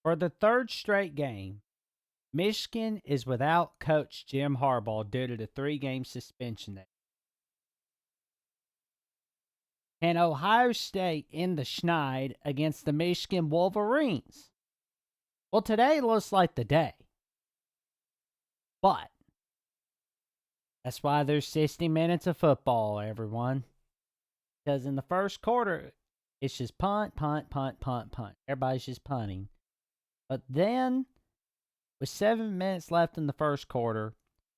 For the third straight game, Michigan is without coach Jim Harbaugh due to the 3-game suspension. Can Ohio State end the schneid against the Michigan Wolverines? Well, today looks like the day. But that's why there's 60 minutes of football, everyone. Because in the first quarter, it's just punt, punt, punt, punt, punt. Everybody's just punting. But then, with 7 minutes left in the first quarter,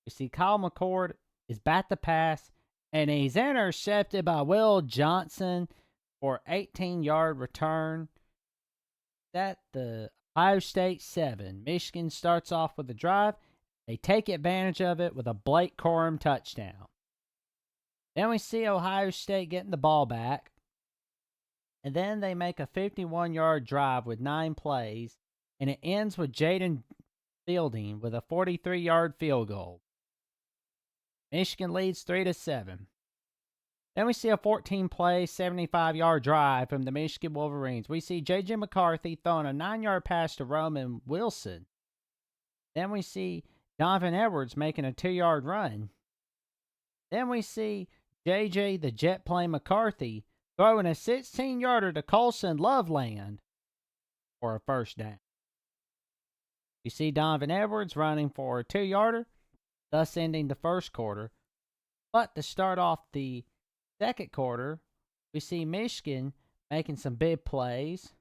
we see Kyle McCord is bat the pass, and he's intercepted by Will Johnson for 18-yard return. At the Ohio State 7. Michigan starts off with a drive. They take advantage of it with a Blake Corum touchdown. Then we see Ohio State getting the ball back. And then they make a 51-yard drive with 9 plays. And it ends with Jaden Fielding with a 43-yard field goal. Michigan leads 3-7. Then we see a 14-play, 75-yard drive from the Michigan Wolverines. We see J.J. McCarthy throwing a 9-yard pass to Roman Wilson. Then we see Donovan Edwards making a 2-yard run. Then we see J.J. the jet plane McCarthy throwing a 16-yarder to Colson Loveland for a first down. You see Donovan Edwards running for a 2-yarder, thus ending the first quarter. But to start off the second quarter, we see Michigan making some big plays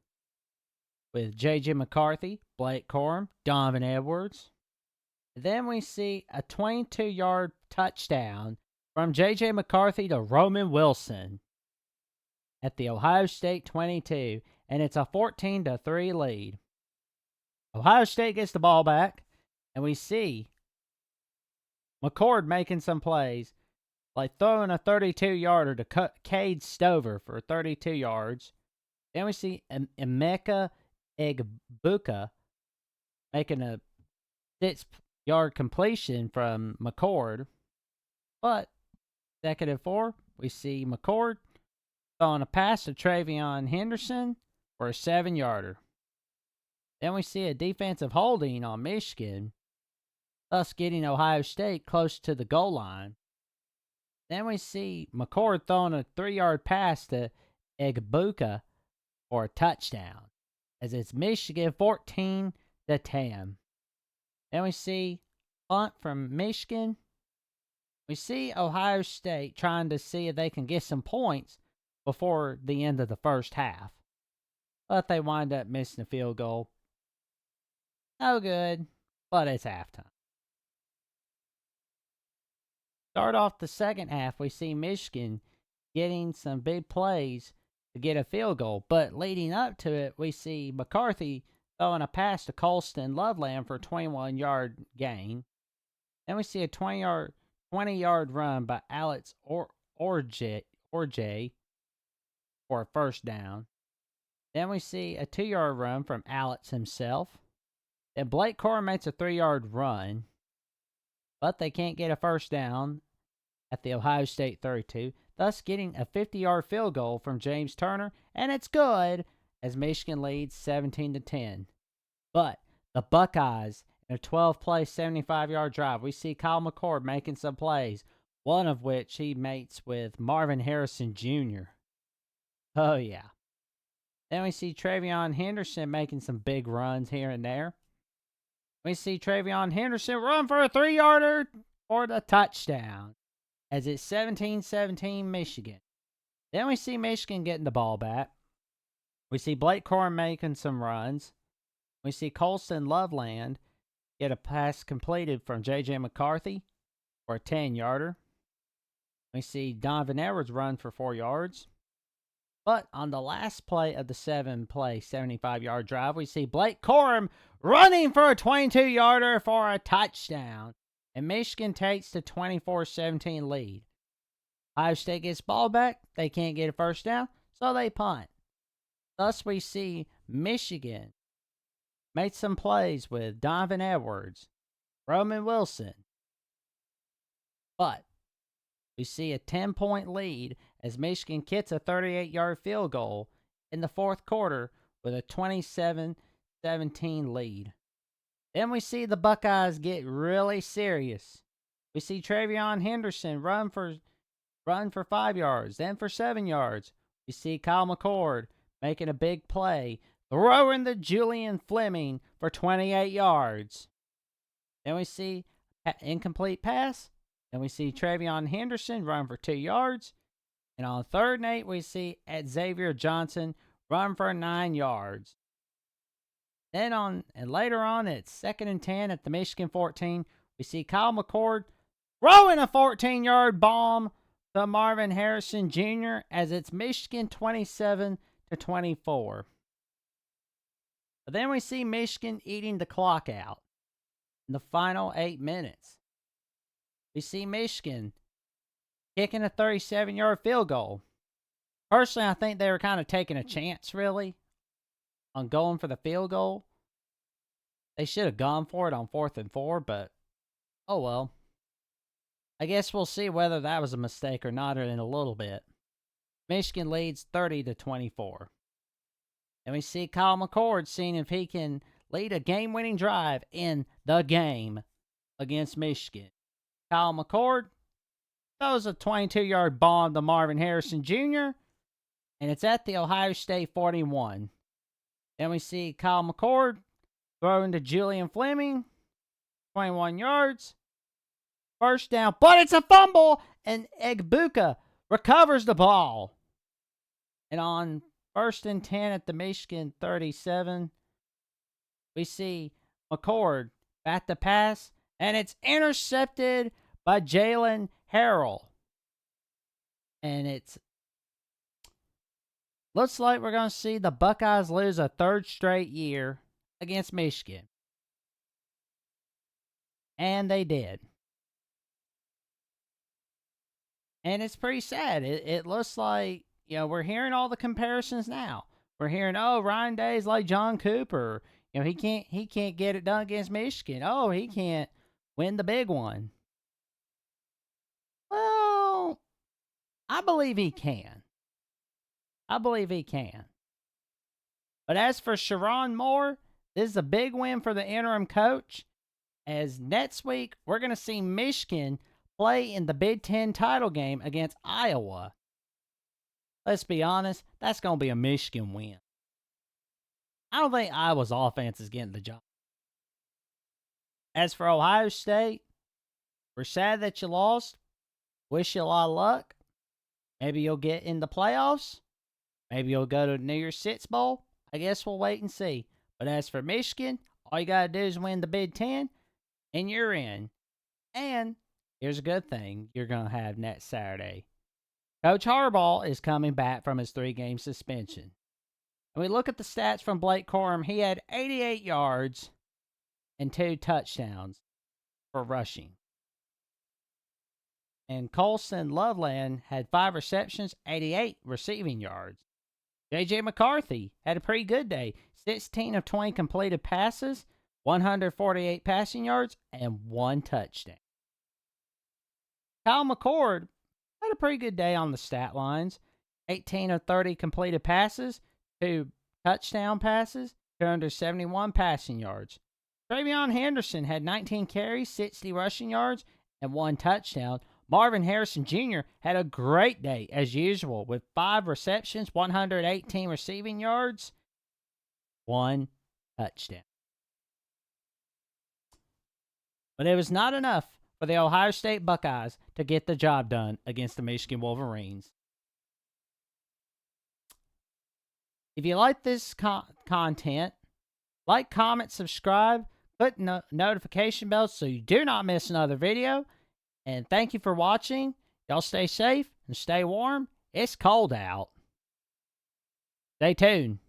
with J.J. McCarthy, Blake Corum, Donovan Edwards. Then we see a 22-yard touchdown from J.J. McCarthy to Roman Wilson at the Ohio State 22, and it's a 14-3 lead. Ohio State gets the ball back, and we see McCord making some plays, like throwing a 32-yarder to Cade Stover for 32 yards. Then we see Emeka Egbuka making a 6-yard completion from McCord. But, second and 4, we see McCord throwing a pass to Travion Henderson for a 7-yarder. Then we see a defensive holding on Michigan, thus getting Ohio State close to the goal line. Then we see McCord throwing a 3-yard pass to Egbuka for a touchdown, as it's Michigan 14-10. Then we see punt from Michigan. We see Ohio State trying to see if they can get some points before the end of the first half. But they wind up missing a field goal. No good, but it's halftime. Start off the second half, we see Michigan getting some big plays to get a field goal. But leading up to it, we see McCarthy throwing a pass to Colston Loveland for a 21-yard gain. Then we see a 20-yard run by Alex Orjay for a first down. Then we see a 2-yard run from Alex himself. Then Blake Corum makes a 3-yard run, but they can't get a first down at the Ohio State 32, thus getting a 50-yard field goal from James Turner, and it's good as Michigan leads 17-10. But the Buckeyes, in a 12-play, 75-yard drive, we see Kyle McCord making some plays, one of which he mates with Marvin Harrison Jr. Oh, yeah. Then we see Travion Henderson making some big runs here and there. We see Travion Henderson run for a 3-yarder for the touchdown, as it's 17-17 Michigan. Then we see Michigan getting the ball back. We see Blake Corum making some runs. We see Colston Loveland get a pass completed from J.J. McCarthy for a 10-yarder. We see Donovan Edwards run for 4 yards. But on the last play of the 7-play, 75-yard drive, we see Blake Corum running for a 22-yarder for a touchdown. And Michigan takes the 24-17 lead. Ohio State gets ball back. They can't get a first down, so they punt. Thus, we see Michigan made some plays with Donovan Edwards, Roman Wilson. But we see a 10-point lead as Michigan gets a 38-yard field goal in the fourth quarter with a 27-17 17 lead. Then we see the Buckeyes get really serious. We see Travion Henderson run for 5 yards, then for 7 yards. We see Kyle McCord making a big play, throwing to Julian Fleming for 28 yards. Then we see incomplete pass. Then we see Travion Henderson run for 2 yards. And on 3rd and 8, we see Xavier Johnson run for 9 yards. Then later on, at 2nd and 10 at the Michigan 14, we see Kyle McCord throwing a 14-yard bomb to Marvin Harrison Jr. as it's Michigan 27-24. But then we see Michigan eating the clock out in the final 8 minutes. We see Michigan kicking a 37-yard field goal. Personally, I think they were kind of taking a chance, really, on going for the field goal. They should have gone for it on 4th and 4, but oh well. I guess we'll see whether that was a mistake or not in a little bit. Michigan leads 30-24. And we see Kyle McCord seeing if he can lead a game-winning drive in the game against Michigan. Kyle McCord throws a 22-yard bomb to Marvin Harrison Jr., and it's at the Ohio State 41. Then we see Kyle McCord throwing to Julian Fleming, 21 yards. First down, but it's a fumble, and Egbuka recovers the ball. And on 1st and 10 at the Michigan 37, we see McCord bat the pass, and it's intercepted by Jalen Harrell. And it looks like we're going to see the Buckeyes lose a 3rd straight year against Michigan. And they did. And it's pretty sad. It looks like, we're hearing all the comparisons now. We're hearing, Ryan Day's like John Cooper. He can't get it done against Michigan. He can't win the big one. Well, I believe he can. But as for Sharon Moore, this is a big win for the interim coach, as next week we're going to see Michigan play in the Big Ten title game against Iowa. Let's be honest, that's going to be a Michigan win. I don't think Iowa's offense is getting the job. As for Ohio State, we're sad that you lost. Wish you a lot of luck. Maybe you'll get in the playoffs. Maybe you'll go to the New Year's Six Bowl. I guess we'll wait and see. But as for Michigan, all you got to do is win the Big Ten, and you're in. And here's a good thing you're going to have next Saturday. Coach Harbaugh is coming back from his 3-game suspension. And we look at the stats from Blake Corum. He had 88 yards and 2 touchdowns for rushing. And Colson Loveland had 5 receptions, 88 receiving yards. J.J. McCarthy had a pretty good day. 16 of 20 completed passes, 148 passing yards, and 1 touchdown. Kyle McCord had a pretty good day on the stat lines. 18 of 30 completed passes, 2 touchdown passes, 271 passing yards. Travion Henderson had 19 carries, 60 rushing yards, and 1 touchdown. Marvin Harrison Jr. had a great day, as usual, with 5 receptions, 118 receiving yards, 1 touchdown. But it was not enough for the Ohio State Buckeyes to get the job done against the Michigan Wolverines. If you like this content, like, comment, subscribe, click notification bell so you do not miss another video. And thank you for watching. Y'all stay safe and stay warm. It's cold out. Stay tuned.